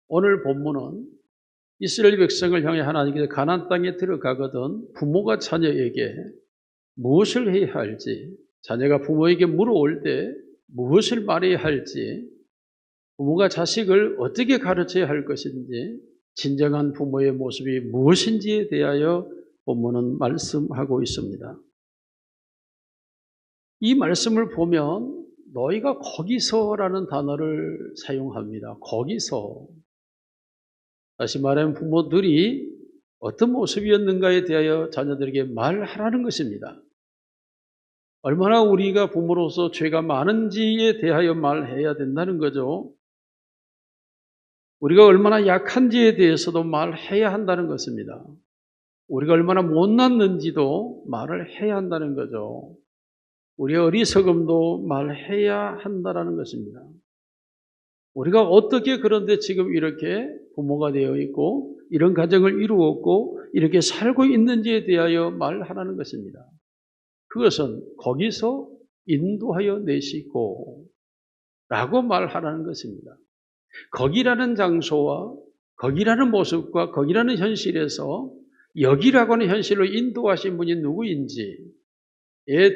오늘 본문은 이스라엘 백성을 향해 하나님께서 가나안 땅에 들어가거든 부모가 자녀에게 무엇을 해야 할지, 자녀가 부모에게 물어올 때 무엇을 말해야 할지, 부모가 자식을 어떻게 가르쳐야 할 것인지, 진정한 부모의 모습이 무엇인지에 대하여 본문은 말씀하고 있습니다. 이 말씀을 보면 너희가 거기서라는 단어를 사용합니다. 거기서. 다시 말하면 부모들이 어떤 모습이었는가에 대하여 자녀들에게 말하라는 것입니다. 얼마나 우리가 부모로서 죄가 많은지에 대하여 말해야 된다는 거죠. 우리가 얼마나 약한지에 대해서도 말해야 한다는 것입니다. 우리가 얼마나 못났는지도 말을 해야 한다는 거죠. 우리의 어리석음도 말해야 한다는 것입니다. 우리가 어떻게 그런데 지금 이렇게 부모가 되어 있고 이런 가정을 이루었고 이렇게 살고 있는지에 대하여 말하라는 것입니다. 그것은 거기서 인도하여 내시고 라고 말하라는 것입니다. 거기라는 장소와 거기라는 모습과 거기라는 현실에서 여기라고 하는 현실로 인도하신 분이 누구인지에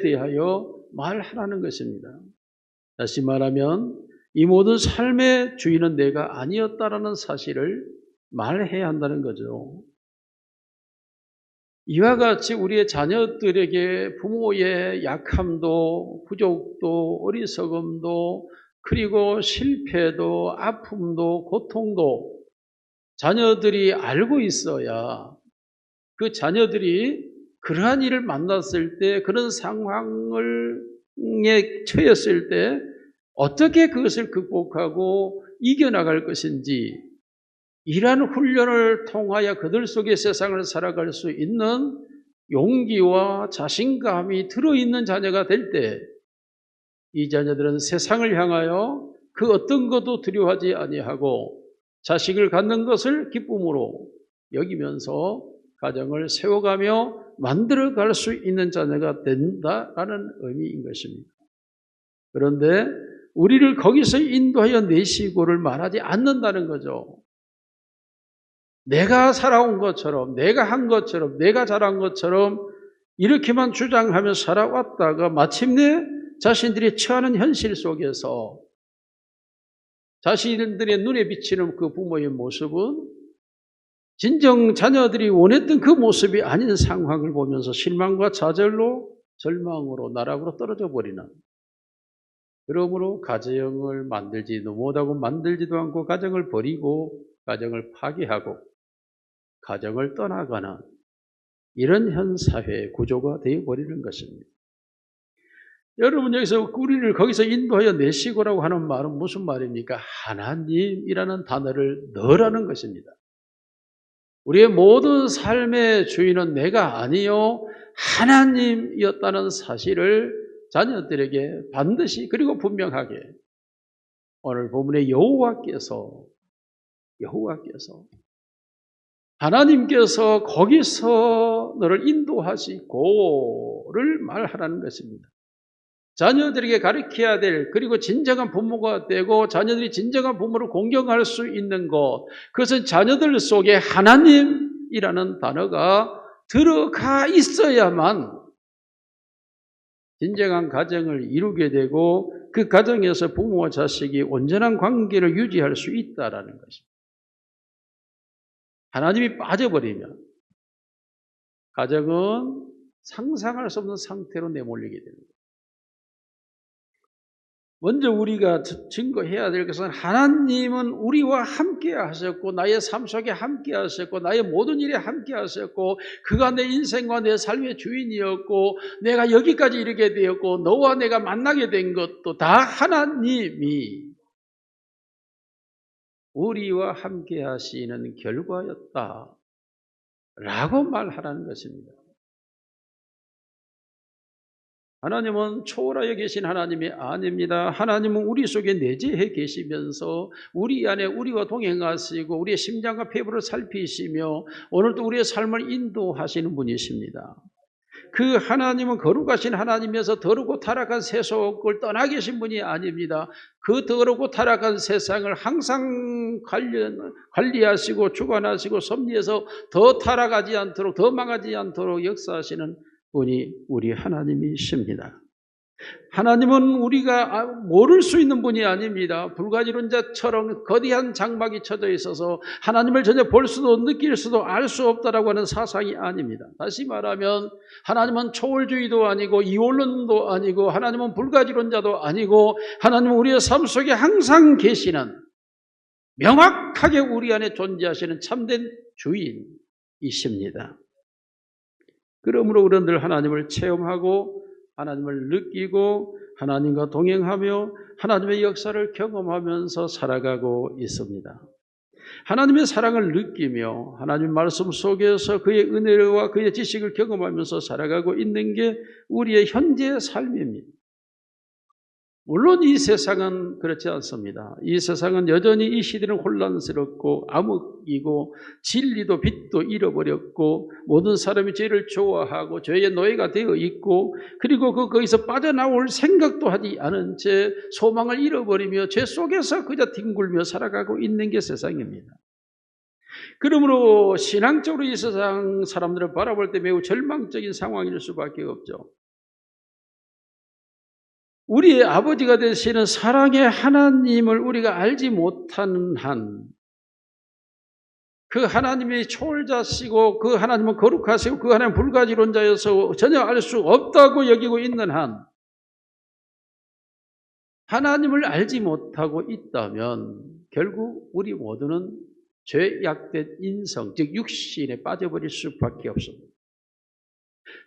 대하여 말하라는 것입니다. 다시 말하면 이 모든 삶의 주인은 내가 아니었다라는 사실을 말해야 한다는 거죠. 이와 같이 우리의 자녀들에게 부모의 약함도 부족도 어리석음도 그리고 실패도 아픔도 고통도 자녀들이 알고 있어야 그 자녀들이 그러한 일을 만났을 때 그런 상황에 처했을 때 어떻게 그것을 극복하고 이겨나갈 것인지 이러한 훈련을 통하여 그들 속의 세상을 살아갈 수 있는 용기와 자신감이 들어있는 자녀가 될 때 이 자녀들은 세상을 향하여 그 어떤 것도 두려워하지 아니하고 자식을 갖는 것을 기쁨으로 여기면서 가정을 세워가며 만들어갈 수 있는 자녀가 된다라는 의미인 것입니다. 그런데 우리를 거기서 인도하여 내시고를 말하지 않는다는 거죠. 내가 살아온 것처럼, 내가 한 것처럼, 내가 잘한 것처럼 이렇게만 주장하며 살아왔다가 마침내 자신들이 처하는 현실 속에서 자신들의 눈에 비치는 그 부모의 모습은 진정 자녀들이 원했던 그 모습이 아닌 상황을 보면서 실망과 좌절로 절망으로 나락으로 떨어져 버리는, 그러므로 가정을 만들지도 못하고 만들지도 않고 가정을 버리고 가정을 파괴하고 가정을 떠나가는 이런 현 사회의 구조가 되어버리는 것입니다. 여러분, 여기서 우리를 거기서 인도하여 내시고라고 하는 말은 무슨 말입니까? 하나님이라는 단어를 넣으라는 것입니다. 우리의 모든 삶의 주인은 내가 아니요 하나님이었다는 사실을 자녀들에게 반드시 그리고 분명하게 오늘 본문의 여호와께서 하나님께서 거기서 너를 인도하시고를 말하라는 것입니다. 자녀들에게 가르쳐야 될, 그리고 진정한 부모가 되고 자녀들이 진정한 부모를 공경할 수 있는 것, 그것은 자녀들 속에 하나님이라는 단어가 들어가 있어야만 진정한 가정을 이루게 되고 그 가정에서 부모와 자식이 온전한 관계를 유지할 수 있다는 것입니다. 하나님이 빠져버리면 가정은 상상할 수 없는 상태로 내몰리게 됩니다. 먼저 우리가 증거해야 될 것은 하나님은 우리와 함께 하셨고 나의 삶 속에 함께 하셨고 나의 모든 일에 함께 하셨고 그가 내 인생과 내 삶의 주인이었고 내가 여기까지 이르게 되었고 너와 내가 만나게 된 것도 다 하나님이 우리와 함께 하시는 결과였다 라고 말하라는 것입니다. 하나님은 초월하여 계신 하나님이 아닙니다. 하나님은 우리 속에 내재해 계시면서 우리 안에 우리와 동행하시고 우리의 심장과 폐부를 살피시며 오늘도 우리의 삶을 인도하시는 분이십니다. 그 하나님은 거룩하신 하나님이어서 더럽고 타락한 세속을 떠나 계신 분이 아닙니다. 그 더럽고 타락한 세상을 항상 관리하시고 주관하시고 섭리해서 더 타락하지 않도록, 더 망하지 않도록 역사하시는 분이 우리 하나님이십니다. 하나님은 우리가 모를 수 있는 분이 아닙니다. 불가지론자처럼 거대한 장막이 쳐져 있어서 하나님을 전혀 볼 수도 느낄 수도 알 수 없다라고 하는 사상이 아닙니다. 다시 말하면 하나님은 초월주의도 아니고 이원론도 아니고 하나님은 불가지론자도 아니고 하나님은 우리의 삶 속에 항상 계시는 명확하게 우리 안에 존재하시는 참된 주인이십니다. 그러므로 우리들 하나님을 체험하고 하나님을 느끼고 하나님과 동행하며 하나님의 역사를 경험하면서 살아가고 있습니다. 하나님의 사랑을 느끼며 하나님의 말씀 속에서 그의 은혜와 그의 지식을 경험하면서 살아가고 있는 게 우리의 현재의 삶입니다. 물론 이 세상은 그렇지 않습니다. 이 세상은 여전히 이 시대는 혼란스럽고 암흑이고 진리도 빛도 잃어버렸고 모든 사람이 죄를 좋아하고 죄의 노예가 되어 있고 그리고 거기서 빠져나올 생각도 하지 않은 채 소망을 잃어버리며 죄 속에서 그저 뒹굴며 살아가고 있는 게 세상입니다. 그러므로 신앙적으로 이 세상 사람들을 바라볼 때 매우 절망적인 상황일 수밖에 없죠. 우리의 아버지가 되시는 사랑의 하나님을 우리가 알지 못하는 한, 그 하나님이 초월자시고 그 하나님은 거룩하시고 그 하나님은 불가지론자여서 전혀 알 수 없다고 여기고 있는 한, 하나님을 알지 못하고 있다면 결국 우리 모두는 죄악된 인성, 즉 육신에 빠져버릴 수밖에 없습니다.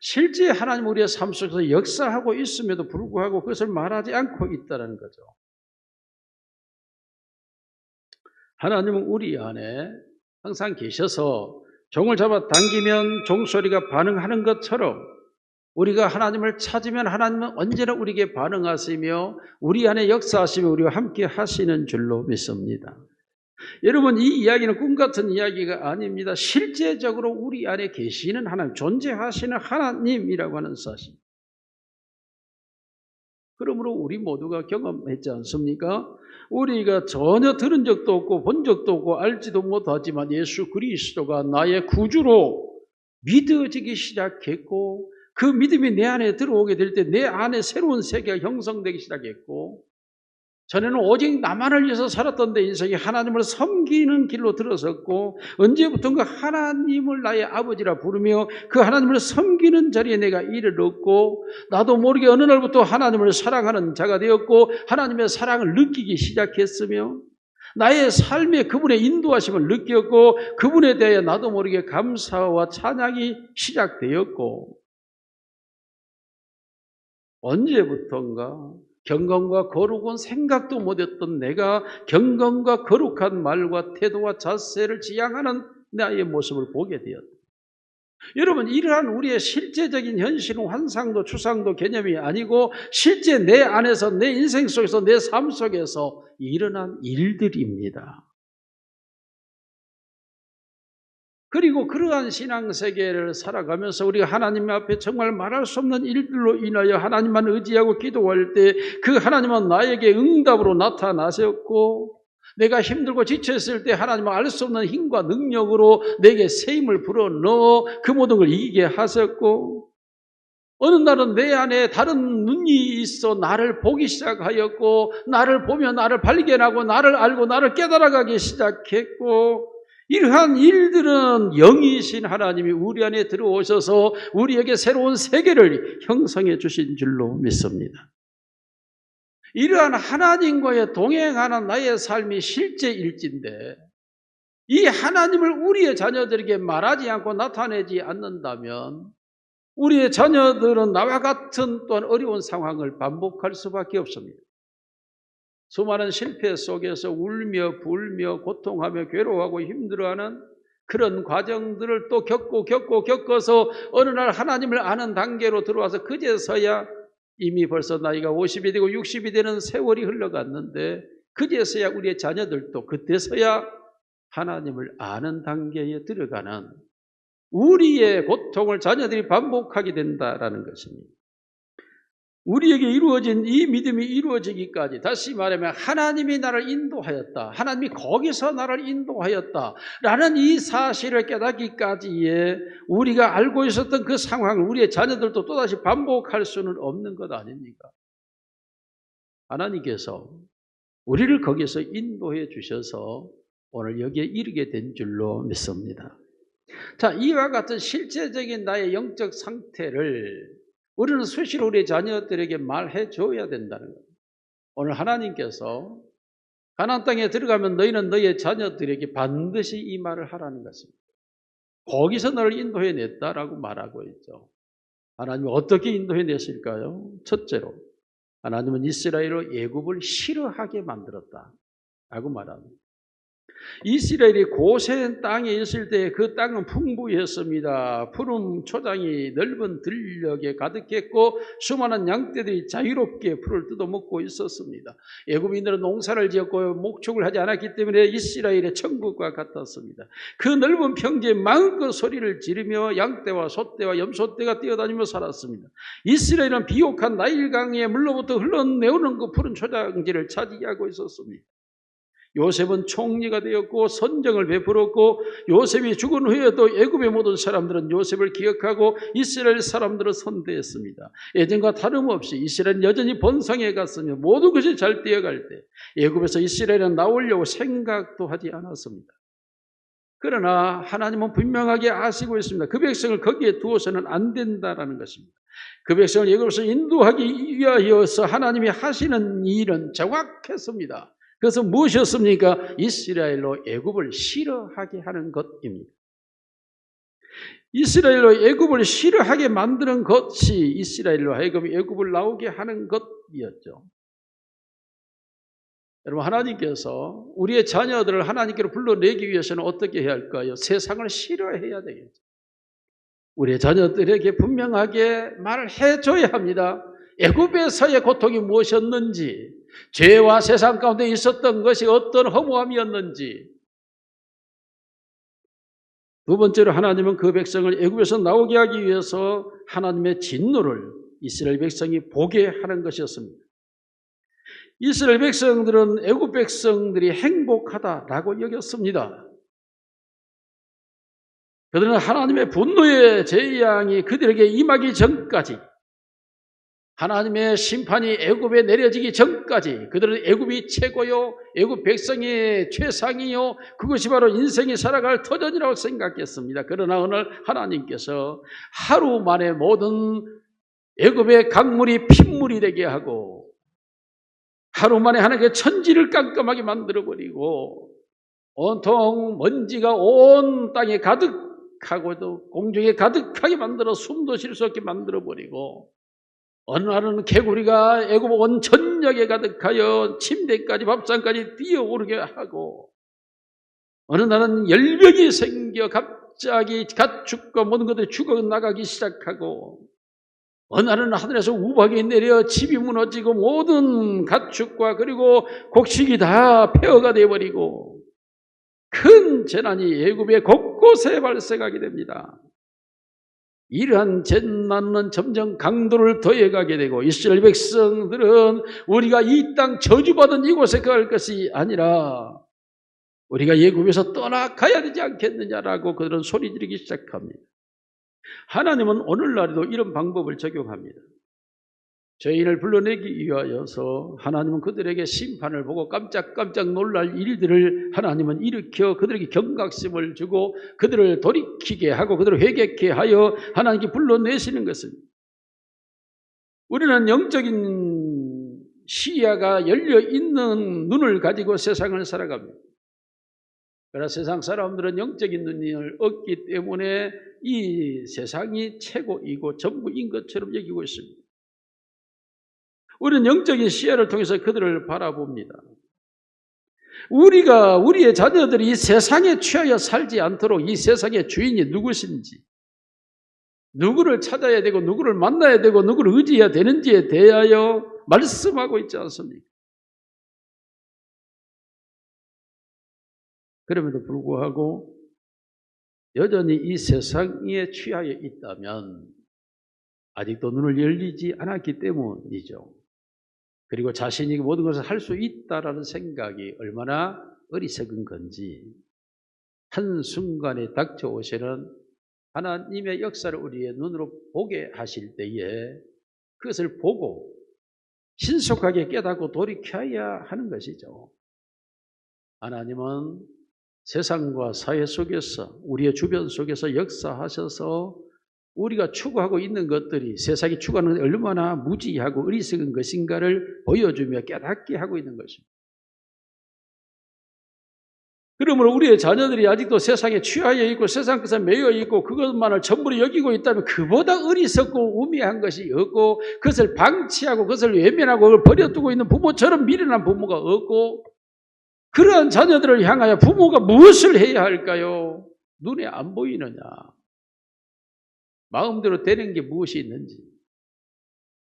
실제 하나님 우리의 삶 속에서 역사하고 있음에도 불구하고 그것을 말하지 않고 있다는 거죠. 하나님은 우리 안에 항상 계셔서 종을 잡아 당기면 종소리가 반응하는 것처럼 우리가 하나님을 찾으면 하나님은 언제나 우리에게 반응하시며 우리 안에 역사하시며 우리와 함께 하시는 줄로 믿습니다. 여러분, 이 이야기는 꿈 같은 이야기가 아닙니다. 실제적으로 우리 안에 계시는 하나님, 존재하시는 하나님이라고 하는 사실. 그러므로 우리 모두가 경험했지 않습니까? 우리가 전혀 들은 적도 없고 본 적도 없고 알지도 못하지만 예수 그리스도가 나의 구주로 믿어지기 시작했고 그 믿음이 내 안에 들어오게 될 때 내 안에 새로운 세계가 형성되기 시작했고 전에는 오직 나만을 위해서 살았던 내 인생이 하나님을 섬기는 길로 들어섰고 언제부턴가 하나님을 나의 아버지라 부르며 그 하나님을 섬기는 자리에 내가 이르렀고 나도 모르게 어느 날부터 하나님을 사랑하는 자가 되었고 하나님의 사랑을 느끼기 시작했으며 나의 삶에 그분의 인도하심을 느꼈고 그분에 대해 나도 모르게 감사와 찬양이 시작되었고 언제부턴가 경건과 거룩은 생각도 못했던 내가 경건과 거룩한 말과 태도와 자세를 지향하는 나의 모습을 보게 되었다. 여러분, 이러한 우리의 실제적인 현실은 환상도 추상도 개념이 아니고 실제 내 안에서 내 인생 속에서 내 삶 속에서 일어난 일들입니다. 그리고 그러한 신앙세계를 살아가면서 우리가 하나님 앞에 정말 말할 수 없는 일들로 인하여 하나님만 의지하고 기도할 때 그 하나님은 나에게 응답으로 나타나셨고 내가 힘들고 지쳤을 때 하나님은 알 수 없는 힘과 능력으로 내게 새 힘을 불어넣어 그 모든 걸 이기게 하셨고 어느 날은 내 안에 다른 눈이 있어 나를 보기 시작하였고 나를 보며 나를 발견하고 나를 알고 나를 깨달아가기 시작했고 이러한 일들은 영이신 하나님이 우리 안에 들어오셔서 우리에게 새로운 세계를 형성해 주신 줄로 믿습니다. 이러한 하나님과의 동행하는 나의 삶이 실제일진데 이 하나님을 우리의 자녀들에게 말하지 않고 나타내지 않는다면 우리의 자녀들은 나와 같은 또한 어려운 상황을 반복할 수밖에 없습니다. 수많은 실패 속에서 울며 불며 고통하며 괴로워하고 힘들어하는 그런 과정들을 또 겪어서 어느 날 하나님을 아는 단계로 들어와서 그제서야 이미 벌써 나이가 50이 되고 60이 되는 세월이 흘러갔는데 그제서야 우리의 자녀들도 그때서야 하나님을 아는 단계에 들어가는 우리의 고통을 자녀들이 반복하게 된다라는 것입니다. 우리에게 이루어진 이 믿음이 이루어지기까지, 다시 말하면 하나님이 나를 인도하였다, 하나님이 거기서 나를 인도하였다라는 이 사실을 깨닫기까지에 우리가 알고 있었던 그 상황을 우리의 자녀들도 또다시 반복할 수는 없는 것 아닙니까? 하나님께서 우리를 거기서 인도해 주셔서 오늘 여기에 이르게 된 줄로 믿습니다. 자, 이와 같은 실제적인 나의 영적 상태를 우리는 수시로 우리 자녀들에게 말해 줘야 된다는 거예요. 오늘 하나님께서 가나안 땅에 들어가면 너희는 너희의 자녀들에게 반드시 이 말을 하라는 것입니다. 거기서 너를 인도해 냈다라고 말하고 있죠. 하나님이 어떻게 인도해 냈을까요? 첫째로 하나님은 이스라엘로 애굽을 싫어하게 만들었다라고 말합니다. 이스라엘이 고센 땅에 있을 때 그 땅은 풍부했습니다. 푸른 초장이 넓은 들녘에 가득했고 수많은 양떼들이 자유롭게 풀을 뜯어먹고 있었습니다. 애굽인들은 농사를 지었고 목축을 하지 않았기 때문에 이스라엘의 천국과 같았습니다. 그 넓은 평지에 마음껏 소리를 지르며 양떼와 소떼와 염소떼가 뛰어다니며 살았습니다. 이스라엘은 비옥한 나일강의 물로부터 흘러내오는 그 푸른 초장지를 차지하고 있었습니다. 요셉은 총리가 되었고 선정을 베풀었고 요셉이 죽은 후에도 애굽의 모든 사람들은 요셉을 기억하고 이스라엘 사람들을 선대했습니다. 예전과 다름없이 이스라엘은 여전히 번성해 갔으며 모든 것이 잘 되어갈 때 애굽에서 이스라엘은 나오려고 생각도 하지 않았습니다. 그러나 하나님은 분명하게 아시고 있습니다. 그 백성을 거기에 두어서는 안 된다라는 것입니다. 그 백성을 애굽에서 인도하기 위하여서 하나님이 하시는 일은 정확했습니다. 그래서 무엇이었습니까? 이스라엘로 애굽을 싫어하게 하는 것입니다. 이스라엘로 애굽을 싫어하게 만드는 것이 이스라엘로 하여금 애굽을 나오게 하는 것이었죠. 여러분, 하나님께서 우리의 자녀들을 하나님께로 불러내기 위해서는 어떻게 해야 할까요? 세상을 싫어해야 되겠죠. 우리의 자녀들에게 분명하게 말을 해줘야 합니다. 애굽에서의 고통이 무엇이었는지, 죄와 세상 가운데 있었던 것이 어떤 허무함이었는지. 두 번째로 하나님은 그 백성을 애굽에서 나오게 하기 위해서 하나님의 진노를 이스라엘 백성이 보게 하는 것이었습니다. 이스라엘 백성들은 애굽 백성들이 행복하다라고 여겼습니다. 그들은 하나님의 분노의 재앙이 그들에게 임하기 전까지, 하나님의 심판이 애굽에 내려지기 전까지 그들은 애굽이 최고요, 애굽 백성이 최상이요, 그것이 바로 인생이 살아갈 터전이라고 생각했습니다. 그러나 오늘 하나님께서 하루 만에 모든 애굽의 강물이 핏물이 되게 하고 하루 만에 하나님의 천지를 깜깜하게 만들어버리고 온통 먼지가 온 땅에 가득하고도 공중에 가득하게 만들어 숨도 쉴 수 없게 만들어버리고, 어느 날은 개구리가 애굽 온 전역에 가득하여 침대까지 밥상까지 뛰어오르게 하고, 어느 날은 열병이 생겨 갑자기 가축과 모든 것들이 죽어나가기 시작하고, 어느 날은 하늘에서 우박이 내려 집이 무너지고 모든 가축과 그리고 곡식이 다 폐허가 되어버리고 큰 재난이 애굽의 곳곳에 발생하게 됩니다. 이러한 재난은 점점 강도를 더해가게 되고 이스라엘 백성들은 우리가 이 땅 저주받은 이곳에 갈 것이 아니라 우리가 애굽에서 떠나가야 되지 않겠느냐라고 그들은 소리 지르기 시작합니다. 하나님은 오늘날에도 이런 방법을 적용합니다. 죄인을 불러내기 위하여서 하나님은 그들에게 심판을 보고 깜짝깜짝 놀랄 일들을 하나님은 일으켜 그들에게 경각심을 주고 그들을 돌이키게 하고 그들을 회개케 하여 하나님께 불러내시는 것입니다. 우리는 영적인 시야가 열려있는 눈을 가지고 세상을 살아갑니다. 그러나 세상 사람들은 영적인 눈을 얻기 때문에 이 세상이 최고이고 전부인 것처럼 여기고 있습니다. 우리는 영적인 시야를 통해서 그들을 바라봅니다. 우리가 우리의 자녀들이 이 세상에 취하여 살지 않도록 이 세상의 주인이 누구신지, 누구를 찾아야 되고 누구를 만나야 되고 누구를 의지해야 되는지에 대하여 말씀하고 있지 않습니까? 그럼에도 불구하고 여전히 이 세상에 취하여 있다면 아직도 눈을 열리지 않았기 때문이죠. 그리고 자신이 모든 것을 할 수 있다라는 생각이 얼마나 어리석은 건지 한순간에 닥쳐오시는 하나님의 역사를 우리의 눈으로 보게 하실 때에 그것을 보고 신속하게 깨닫고 돌이켜야 하는 것이죠. 하나님은 세상과 사회 속에서 우리의 주변 속에서 역사하셔서 우리가 추구하고 있는 것들이 세상이 추구하는 얼마나 무지하고 어리석은 것인가를 보여주며 깨닫게 하고 있는 것입니다. 그러므로 우리의 자녀들이 아직도 세상에 취하여 있고 세상 것에 매여 있고 그것만을 전부로 여기고 있다면 그보다 어리석고 우매한 것이 없고 그것을 방치하고 그것을 외면하고 그걸 버려두고 있는 부모처럼 미련한 부모가 없고 그러한 자녀들을 향하여 부모가 무엇을 해야 할까요? 눈에 안 보이느냐? 마음대로 되는 게 무엇이 있는지,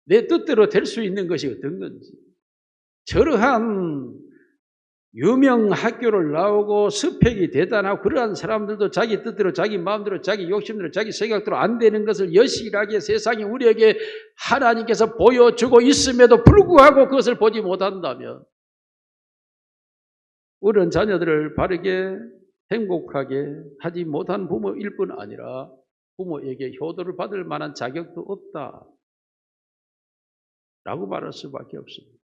내 뜻대로 될 수 있는 것이 어떤 건지, 저러한 유명 학교를 나오고 스펙이 대단하고 그러한 사람들도 자기 뜻대로 자기 마음대로 자기 욕심대로 자기 생각대로 안 되는 것을 여실하게 세상이 우리에게 하나님께서 보여주고 있음에도 불구하고 그것을 보지 못한다면 우리는 자녀들을 바르게 행복하게 하지 못한 부모일 뿐 아니라 부모에게 효도를 받을 만한 자격도 없다 라고 말할 수밖에 없습니다.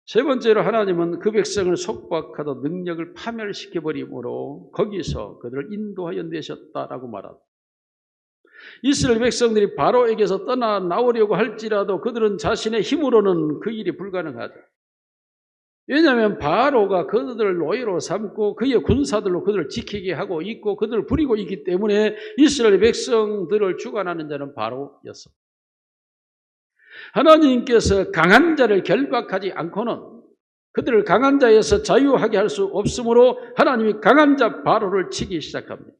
세 번째로 하나님은 그 백성을 속박하던 능력을 파멸시켜버림으로 거기서 그들을 인도하여 내셨다라고 말합니다. 이스라엘 백성들이 바로에게서 떠나 나오려고 할지라도 그들은 자신의 힘으로는 그 일이 불가능하다. 왜냐하면 바로가 그들을 노예로 삼고 그의 군사들로 그들을 지키게 하고 있고 그들을 부리고 있기 때문에 이스라엘 백성들을 주관하는 자는 바로였습니다. 하나님께서 강한 자를 결박하지 않고는 그들을 강한 자에서 자유하게 할 수 없으므로 하나님이 강한 자 바로를 치기 시작합니다.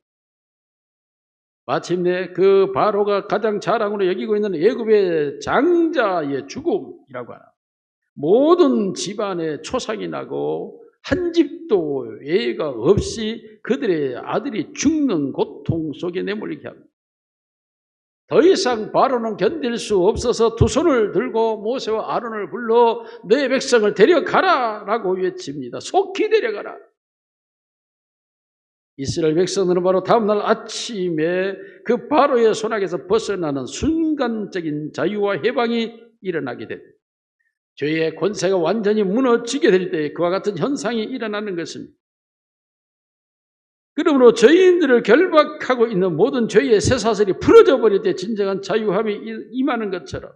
마침내 그 바로가 가장 자랑으로 여기고 있는 애굽의 장자의 죽음이라고 하나. 모든 집안에 초상이 나고 한 집도 예외가 없이 그들의 아들이 죽는 고통 속에 내몰리게 합니다. 더 이상 바로는 견딜 수 없어서 두 손을 들고 모세와 아론을 불러 내 백성을 데려가라 라고 외칩니다. 속히 데려가라. 이스라엘 백성들은 바로 다음날 아침에 그 바로의 손아귀에서 벗어나는 순간적인 자유와 해방이 일어나게 됩니다. 죄의 권세가 완전히 무너지게 될 때 그와 같은 현상이 일어나는 것입니다. 그러므로 죄인들을 결박하고 있는 모든 죄의 쇠사슬이 풀어져 버릴 때 진정한 자유함이 임하는 것처럼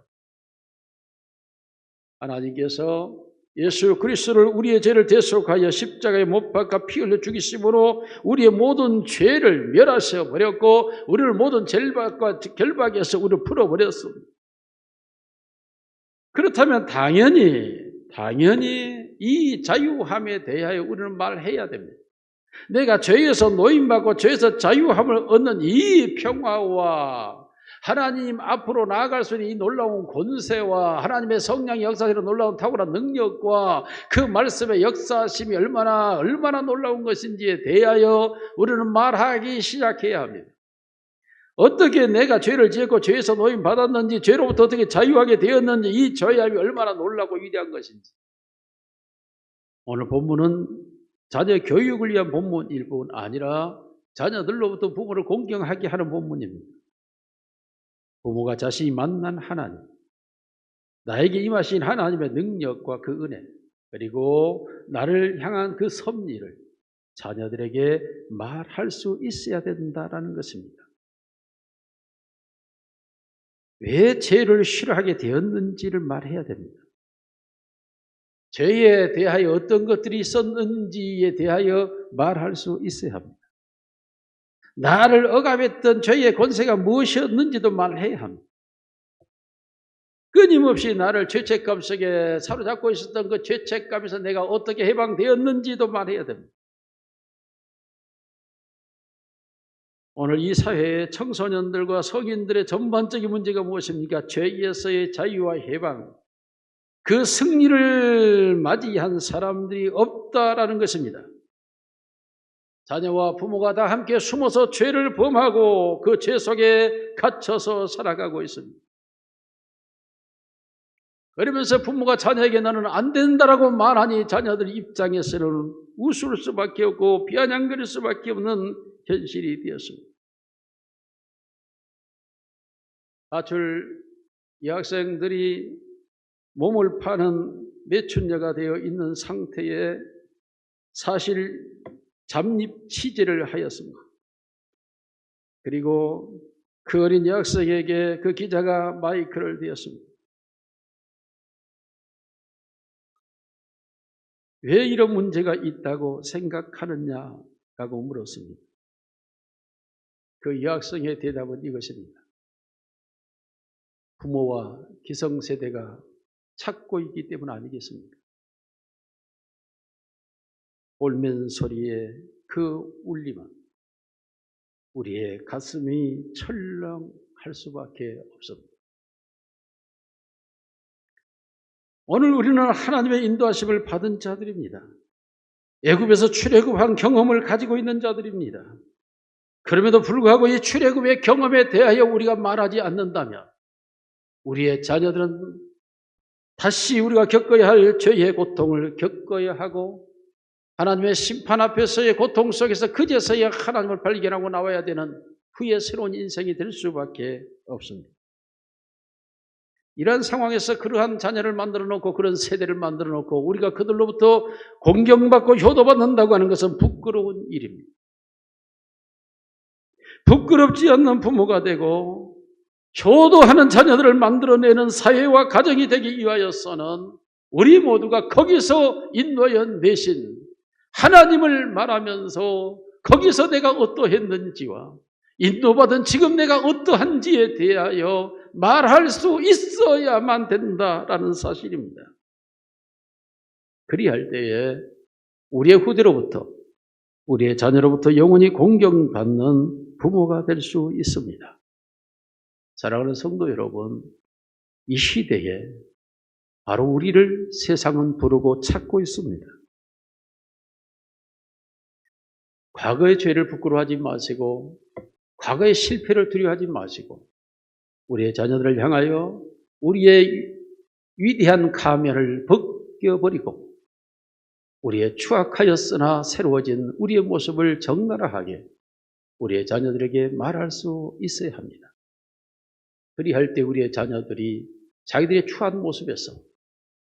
하나님께서 예수 그리스도를 우리의 죄를 대속하여 십자가에 못 박아 피 흘려 죽이심으로 우리의 모든 죄를 멸하셔 버렸고 우리를 모든 결박에서 우리를 풀어버렸습니다. 그렇다면 당연히 이 자유함에 대하여 우리는 말해야 됩니다. 내가 죄에서 노임받고 죄에서 자유함을 얻는 이 평화와 하나님 앞으로 나아갈 수 있는 이 놀라운 권세와 하나님의 성령의 역사로 놀라운 탁월한 능력과 그 말씀의 역사심이 얼마나 놀라운 것인지에 대하여 우리는 말하기 시작해야 합니다. 어떻게 내가 죄를 지었고 죄에서 노임 받았는지 죄로부터 어떻게 자유하게 되었는지 이 자유함이 얼마나 놀라고 위대한 것인지. 오늘 본문은 자녀 교육을 위한 본문일 뿐 아니라 자녀들로부터 부모를 공경하게 하는 본문입니다. 부모가 자신이 만난 하나님, 나에게 임하신 하나님의 능력과 그 은혜, 그리고 나를 향한 그 섭리를 자녀들에게 말할 수 있어야 된다는 것입니다. 왜 죄를 싫어하게 되었는지를 말해야 됩니다. 죄에 대하여 어떤 것들이 있었는지에 대하여 말할 수 있어야 합니다. 나를 억압했던 죄의 권세가 무엇이었는지도 말해야 합니다. 끊임없이 나를 죄책감 속에 사로잡고 있었던 그 죄책감에서 내가 어떻게 해방되었는지도 말해야 됩니다. 오늘 이 사회의 청소년들과 성인들의 전반적인 문제가 무엇입니까? 죄에서의 자유와 해방, 그 승리를 맞이한 사람들이 없다라는 것입니다. 자녀와 부모가 다 함께 숨어서 죄를 범하고 그 죄 속에 갇혀서 살아가고 있습니다. 그러면서 부모가 자녀에게 너는 안 된다라고 말하니 자녀들 입장에서는 웃을 수밖에 없고 비아냥거릴 수밖에 없는 현실이 되었습니다. 가출 여학생들이 몸을 파는 매춘녀가 되어 있는 상태에 사실 잠입 취재를 하였습니다. 그리고 그 어린 여학생에게 그 기자가 마이크를 대었습니다. 왜 이런 문제가 있다고 생각하느냐라고 물었습니다. 그 여학생의 대답은 이것입니다. 부모와 기성세대가 찾고 있기 때문 아니겠습니까? 울면 소리에 그 울림은 우리의 가슴이 철렁할 수밖에 없습니다. 오늘 우리는 하나님의 인도하심을 받은 자들입니다. 애굽에서 출애굽한 경험을 가지고 있는 자들입니다. 그럼에도 불구하고 이 출애굽의 경험에 대하여 우리가 말하지 않는다면 우리의 자녀들은 다시 우리가 겪어야 할 죄의 고통을 겪어야 하고 하나님의 심판 앞에서의 고통 속에서 그제서야 하나님을 발견하고 나와야 되는 후에 새로운 인생이 될 수밖에 없습니다. 이러한 상황에서 그러한 자녀를 만들어 놓고 그런 세대를 만들어 놓고 우리가 그들로부터 공경받고 효도받는다고 하는 것은 부끄러운 일입니다. 부끄럽지 않는 부모가 되고 효도하는 자녀들을 만들어내는 사회와 가정이 되기 위하여서는 우리 모두가 거기서 인도하여 내신 하나님을 말하면서 거기서 내가 어떠했는지와 인도받은 지금 내가 어떠한지에 대하여 말할 수 있어야만 된다라는 사실입니다. 그리할 때에 우리의 후대로부터 우리의 자녀로부터 영원히 공경받는 부모가 될 수 있습니다. 사랑하는 성도 여러분, 이 시대에 바로 우리를 세상은 부르고 찾고 있습니다. 과거의 죄를 부끄러워하지 마시고 과거의 실패를 두려워하지 마시고 우리의 자녀들을 향하여 우리의 위대한 가면을 벗겨버리고 우리의 추악하였으나 새로워진 우리의 모습을 적나라하게 우리의 자녀들에게 말할 수 있어야 합니다. 그리할 때 우리의 자녀들이 자기들의 추한 모습에서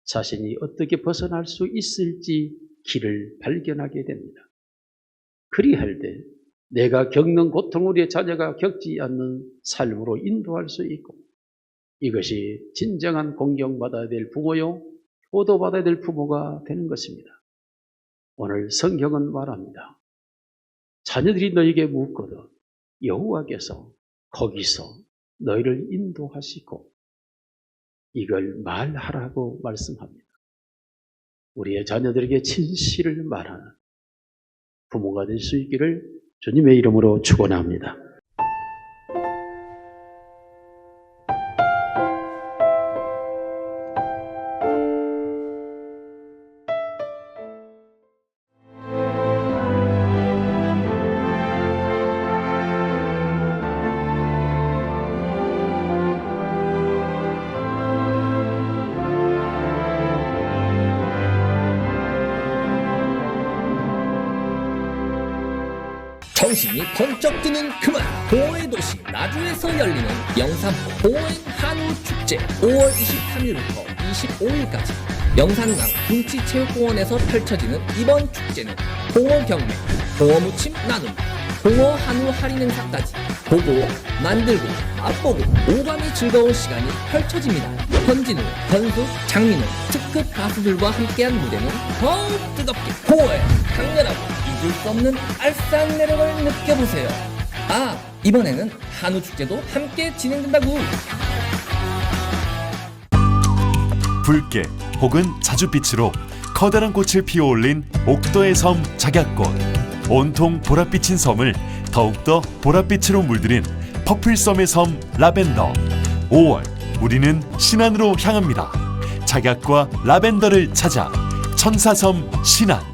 자신이 어떻게 벗어날 수 있을지 길을 발견하게 됩니다. 그리할 때 내가 겪는 고통을 우리의 자녀가 겪지 않는 삶으로 인도할 수 있고 이것이 진정한 공경받아야 될 부모요 효도받아야 될 부모가 되는 것입니다. 오늘 성경은 말합니다. 자녀들이 너에게 묻거든 여호와께서 거기서 너희를 인도하시고 이걸 말하라고 말씀합니다. 우리의 자녀들에게 진실을 말하는 부모가 될 수 있기를 주님의 이름으로 축원합니다. 정신이 번쩍 드는 그만 보호의 도시 나주에서 열리는 영산포 보호인 한우축제 5월 23일부터 25일까지 영산강 둔치체육공원에서 펼쳐지는 이번 축제는 보호 경매, 보호 무침 나눔, 보호 한우 할인 행사까지 보고, 만들고, 맛보고 오감이 즐거운 시간이 펼쳐집니다. 현진우, 현수, 장민호, 특급 가수들과 함께한 무대는 더욱 뜨겁게 보호에 강렬하고 잊을 수 없는 알싸한 매력을 느껴보세요. 아, 이번에는 한우축제도 함께 진행된다고. 붉게 혹은 자줏빛으로 커다란 꽃을 피워올린 옥도의 섬 작약꽃. 온통 보랏빛인 섬을 더욱더 보랏빛으로 물들인 퍼플섬의 섬 라벤더. 5월 우리는 신안으로 향합니다. 작약과 라벤더를 찾아 천사섬 신안.